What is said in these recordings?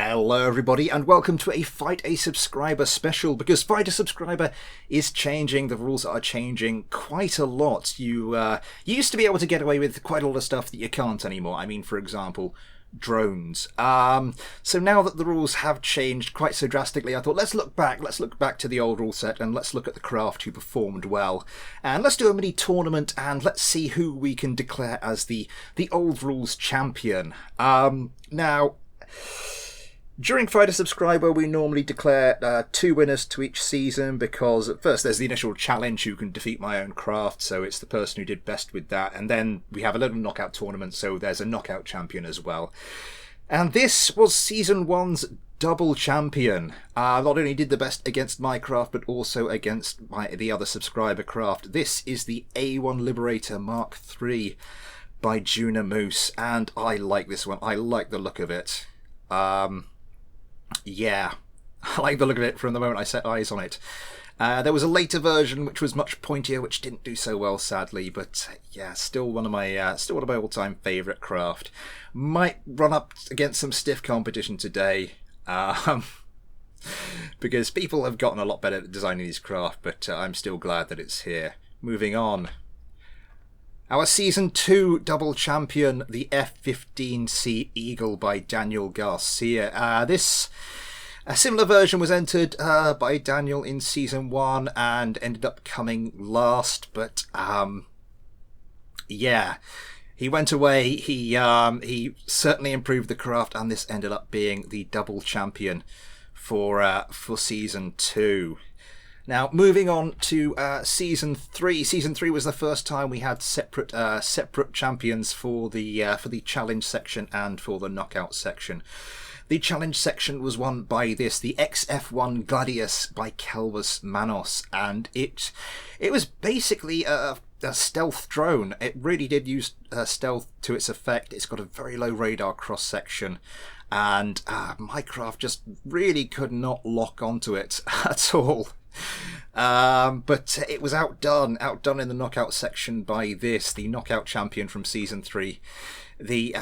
Hello everybody and welcome to a Fight a Subscriber special, because Fight a Subscriber is changing. The rules are changing quite a lot. You used to be able to get away with quite a lot of stuff that you can't anymore. I mean, for example, drones. So now that the rules have changed quite so drastically, I thought let's look back to the old rule set and let's look at the craft who performed well. And let's do a mini tournament and let's see who we can declare as the old rules champion. Now, during Fight a Subscriber, we normally declare 2 winners to each season, because at first there's the initial challenge, who can defeat my own craft, so it's the person who did best with that, and then we have a little knockout tournament, so there's a knockout champion as well. And this was Season 1's double champion. Not only did the best against my craft, but also against the other subscriber craft. This is the A1 Liberator Mark III by Juna Moose, and I like this one. I like the look of it. Yeah, I like the look of it from the moment I set eyes on it. There was a later version which was much pointier, which didn't do so well, sadly, but yeah, still one of my all-time favourite craft. Might run up against some stiff competition today, because people have gotten a lot better at designing these craft, but I'm still glad that it's here. Moving on. Our Season 2 double champion, the F-15C Eagle by Daniel Garcia. A similar version was entered by Daniel in Season 1 and ended up coming last, but yeah, he went away. He certainly improved the craft, and this ended up being the double champion for Season 2. Now, moving on to Season 3. Season 3 was the first time we had separate champions for the challenge section and for the knockout section. The challenge section was won by the XF1 Gladius by Kelvus Manos, and it was basically a stealth drone. It really did use stealth to its effect. It's got a very low radar cross section, and my craft just really could not lock onto it at all. But it was outdone in the knockout section by the knockout champion from Season 3, the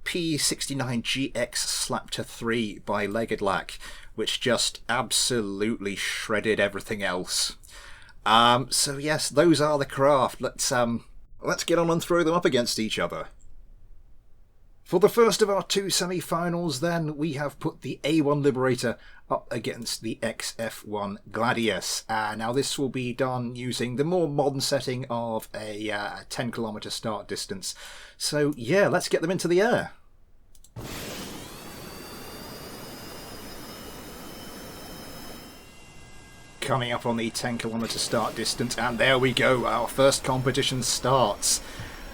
P69GX Slaptor 3 by Legged Lack, which just absolutely shredded everything else. So yes, those are the craft. Let's get on and throw them up against each other. For the first of our 2 semi-finals, then, we have put the A1 Liberator up against the XF1 Gladius. Now, this will be done using the more modern setting of a 10-kilometer start distance. So, yeah, let's get them into the air. Coming up on the 10-kilometer start distance, and there we go. Our first competition starts.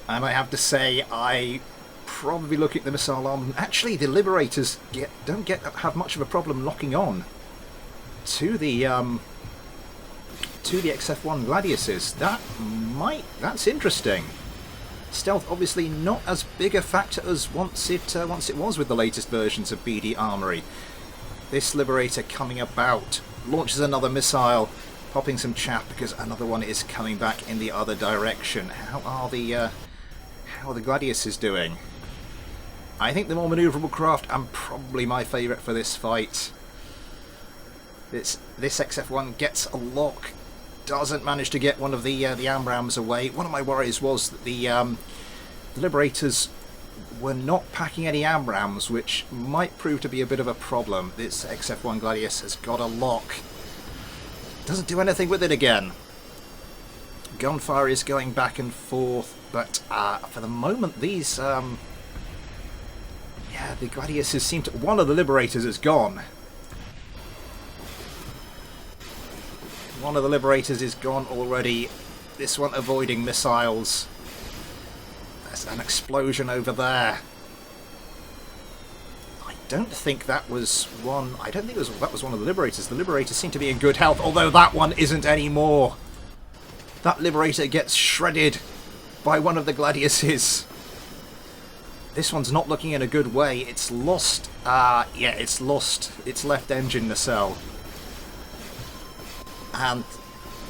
And I have to say, I probably looking at the missile arm. Actually, the Liberators don't have much of a problem locking on to the XF1 Gladiuses. That's interesting. Stealth obviously not as big a factor as once it was with the latest versions of BD Armory. This Liberator coming about launches another missile, popping some chaff because another one is coming back in the other direction. How are the Gladiuses doing? I think the more manoeuvrable craft, and probably my favourite for this fight. This XF1 gets a lock, doesn't manage to get one of the AMRAAMs away. One of my worries was that the Liberators were not packing any AMRAAMs, which might prove to be a bit of a problem. This XF1 Gladius has got a lock. Doesn't do anything with it again. Gunfire is going back and forth, but for the moment these the Gladiuses seem to... One of the Liberators is gone. One of the Liberators is gone already. This one avoiding missiles. There's an explosion over there. I don't think that was one... I don't think that was one of the Liberators. The Liberators seem to be in good health, although that one isn't anymore. That Liberator gets shredded by one of the Gladiuses. This one's not looking in a good way. It's lost... it's lost its left engine nacelle. And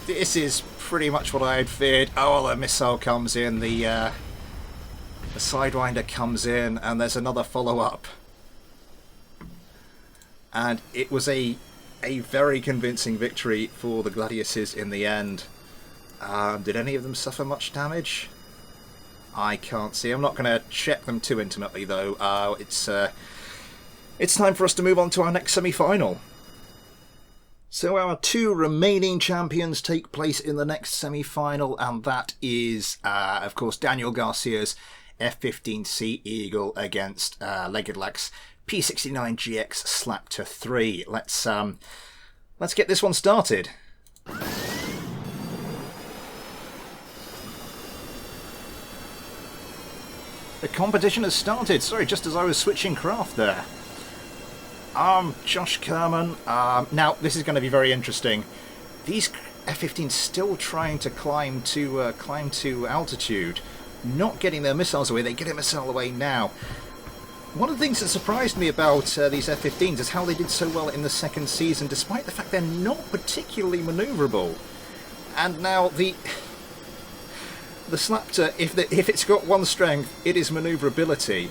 this is pretty much what I had feared. Oh, the missile comes in, the Sidewinder comes in, and there's another follow-up. and it was a very convincing victory for the Gladiuses in the end. Did any of them suffer much damage? I can't see. I'm not going to check them too intimately, though. It's time for us to move on to our next semi-final. So our two remaining champions take place in the next semi-final, and that is, of course, Daniel Garcia's F-15C Eagle against Legedlack's P-69GX Slaptor 3. Let's get this one started. The competition has started. Sorry, just as I was switching craft there. Josh Kerman. Now, this is going to be very interesting. These F-15s still trying to climb to altitude, not getting their missiles away. They get a missile away now. One of the things that surprised me about these F-15s is how they did so well in the second season, despite the fact they're not particularly manoeuvrable. And now the Slaptor, if it's got one strength, it is manoeuvrability.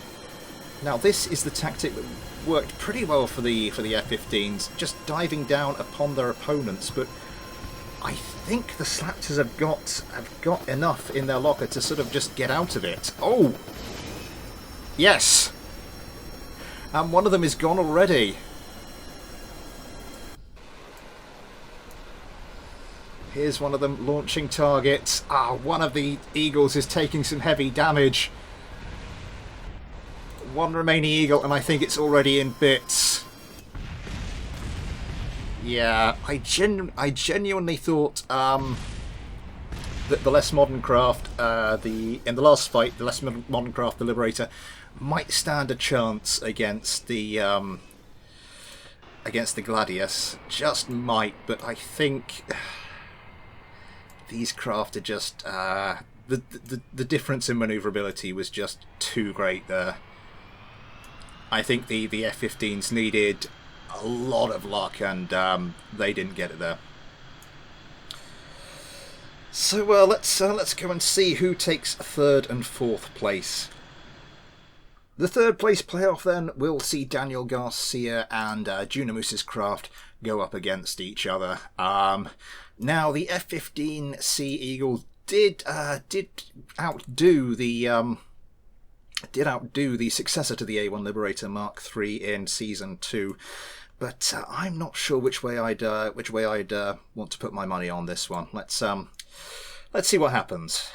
Now this is the tactic that worked pretty well for the F-15s, just diving down upon their opponents. But I think the Slaptors have got enough in their locker to sort of just get out of it. Oh, yes, and one of them is gone already. Here's one of them launching targets. One of the Eagles is taking some heavy damage. One remaining Eagle, and I think it's already in bits. Yeah, I genuinely thought that the less modern craft, in the last fight, the less modern craft, the Liberator, might stand a chance against the Gladius. Just might, but I think these craft are just the difference in manoeuvrability was just too great there. I think the F-15s needed a lot of luck, and they didn't get it there. So let's go and see who takes third and fourth place. The third place playoff then will see Daniel Garcia and Junamoose's craft go up against each other. Now the F-15C Eagle did outdo the successor to the A1 Liberator Mark III in Season 2, but I'm not sure which way I'd want to put my money on this one. Let's see what happens.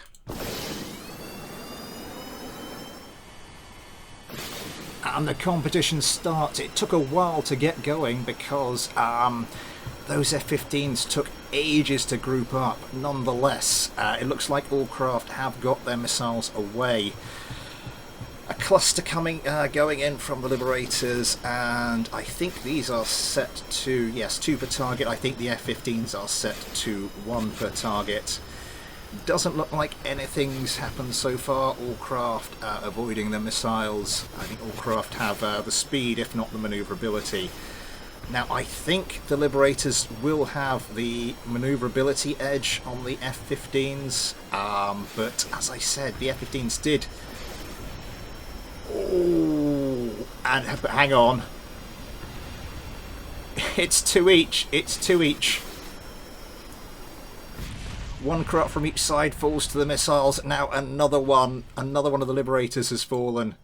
And the competition starts. It took a while to get going because those F-15s took ages to group up. Nonetheless, it looks like all craft have got their missiles away. A cluster going in from the Liberators, and I think these are set to, yes, 2 per target. I think the F-15s are set to 1 per target. Doesn't look like anything's happened so far. All craft avoiding the missiles. I think all craft have the speed, if not the manoeuvrability. Now, I think the Liberators will have the manoeuvrability edge on the F-15s, but as I said, the F-15s did. Oh, and hang on. It's 2 each. It's 2 each. One craft from each side falls to the missiles. Now another one of the Liberators has fallen.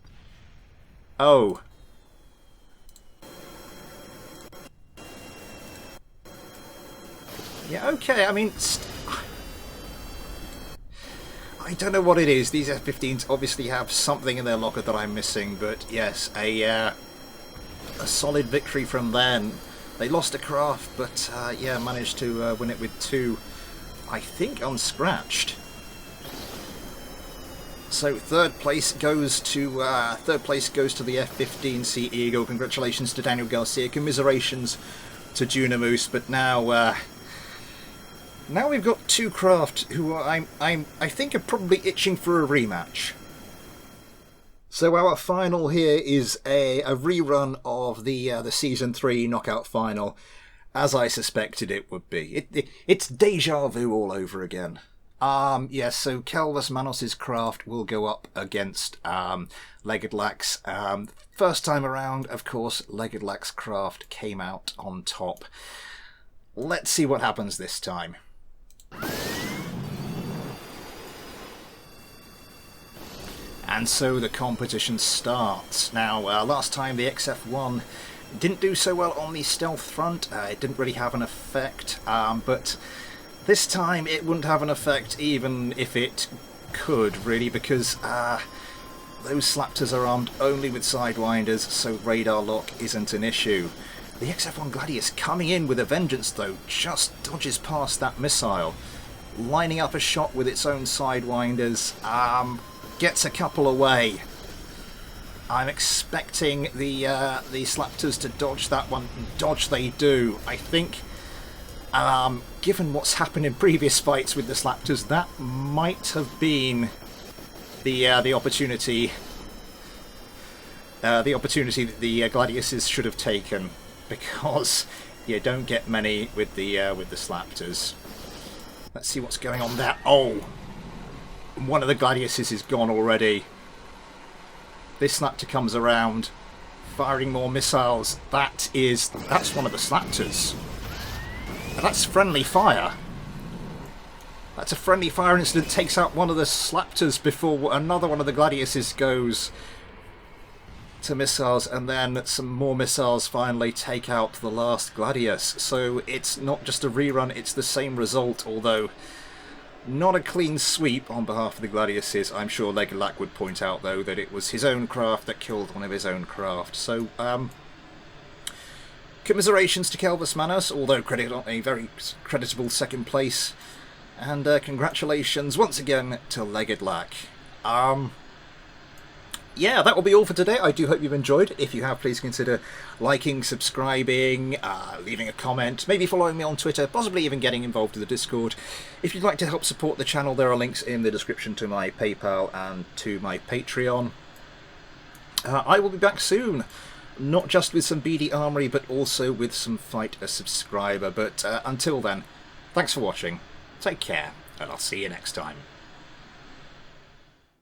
Oh. Yeah, okay, I mean, I don't know what it is. These F-15s obviously have something in their locker that I'm missing, but yes, a solid victory from them. They lost a craft, but yeah, managed to win it with 2, I think, unscratched. So third place goes to the F-15C Eagle. Congratulations to Daniel Garcia. Commiserations to Junamoose. But now we've got 2 craft who I think are probably itching for a rematch. So our final here is a rerun of the Season 3 knockout final, as I suspected it would be. It's deja vu all over again. Yes, so Kelvus Manos's craft will go up against Legedlak's. First time around, of course, Legedlak's craft came out on top. Let's see what happens this time. And so the competition starts. Now, last time the XF-1 didn't do so well on the stealth front. It didn't really have an effect, but this time it wouldn't have an effect even if it could, really, because those Slaptors are armed only with Sidewinders, so radar lock isn't an issue. The XF-1 Gladius coming in with a vengeance, though, just dodges past that missile, lining up a shot with its own Sidewinders, gets a couple away. I'm expecting the Slaptors to dodge that one. Dodge they do. I think, given what's happened in previous fights with the Slaptors, that might have been the opportunity. The opportunity that the Gladiuses should have taken, because you don't get many with the Slaptors. Let's see what's going on there. Oh, one of the Gladiuses is gone already. This Slaptor comes around, firing more missiles. That's one of the Slaptors. That's friendly fire. That's a friendly fire incident. Takes out one of the Slaptors before another one of the Gladiuses goes to missiles, and then some more missiles finally take out the last Gladius. So it's not just a rerun, it's the same result, although not a clean sweep on behalf of the Gladiuses. I'm sure Legedlak would point out, though, that it was his own craft that killed one of his own craft. So, commiserations to Kelvus Manos, although credit on a very creditable second place. And congratulations once again to Legedlak. Yeah, that will be all for today. I do hope you've enjoyed. If you have, please consider liking, subscribing, leaving a comment, maybe following me on Twitter, possibly even getting involved in the Discord. If you'd like to help support the channel, there are links in the description to my PayPal and to my Patreon. I will be back soon, not just with some BD Armory, but also with some Fight a Subscriber. But until then, thanks for watching, take care, and I'll see you next time.